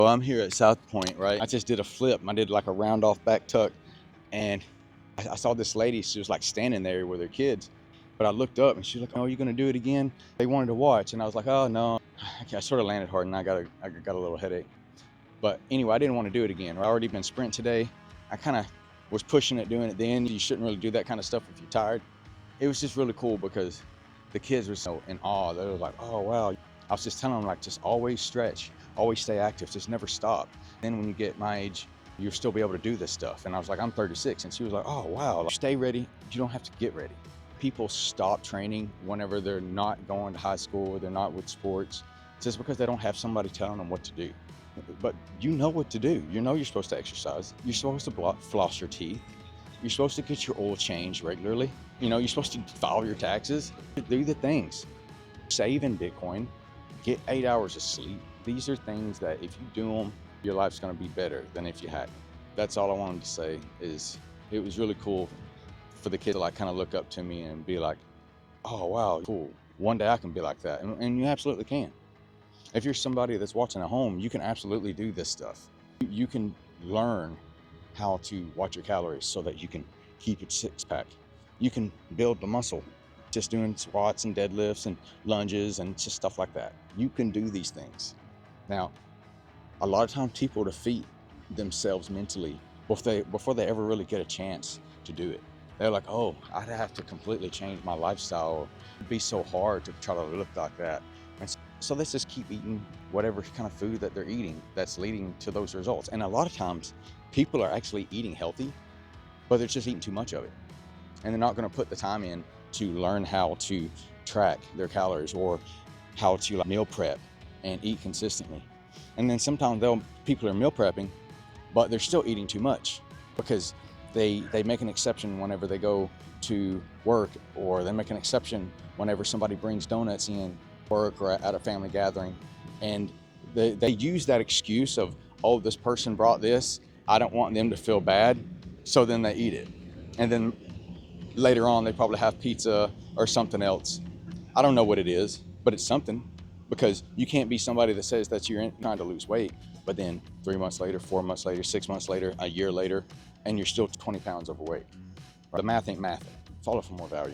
Well, I'm here at South Point, right? I just did a flip. I did like a round off back tuck, and I saw this lady. She was like standing there with her kids, but I looked up and she was like, "Oh, are you gonna do it again?" They wanted to watch, and I was like, "Oh no." I sort of landed hard, and I got a little headache. But anyway, I didn't want to do it again. I already been sprint today. I kind of was pushing it, doing it then. You shouldn't really do that kind of stuff if you're tired. It was just really cool because the kids were so in awe. They were like, "Oh wow." I was just telling them, like, just always stretch, always stay active, just never stop. Then when you get my age, you'll still be able to do this stuff. And I was like, I'm 36. And she was like, "Oh wow, stay ready. You don't have to get ready." People stop training whenever they're not going to high school or they're not with sports, just because they don't have somebody telling them what to do. But you know what to do. You know you're supposed to exercise. You're supposed to floss your teeth. You're supposed to get your oil changed regularly. You know, you're supposed to file your taxes. Do the things. Save in Bitcoin. Get 8 hours of sleep. These are things that if you do them, your life's going to be better than if you hadn't. That's all I wanted to say. Is it was really cool for the kids to like kind of look up to me and be like, "Oh wow, cool. One day I can be like that," and you absolutely can. If you're somebody that's watching at home, you can absolutely do this stuff. You can learn how to watch your calories so that you can keep your six pack. You can build the muscle just doing squats and deadlifts and lunges and just stuff like that. You can do these things. Now, a lot of times people defeat themselves mentally before they ever really get a chance to do it. They're like, "Oh, I'd have to completely change my lifestyle. It'd be so hard to try to look like that." And so let's just keep eating whatever kind of food that they're eating that's leading to those results. And a lot of times people are actually eating healthy, but they're just eating too much of it. And they're not going to put the time in to learn how to track their calories or how to like meal prep and eat consistently. And then sometimes people are meal prepping, but they're still eating too much because they make an exception whenever they go to work, or they make an exception whenever somebody brings donuts in work or at a family gathering, and they use that excuse of, "Oh, this person brought this, I don't want them to feel bad," so then they eat it, and then later on they probably have pizza or something else. I don't know what it is, but it's something, because you can't be somebody that says that you're trying to lose weight, but then 3 months later, 4 months later, 6 months later, a year later, and you're still 20 pounds overweight. The math ain't math. Follow for more value.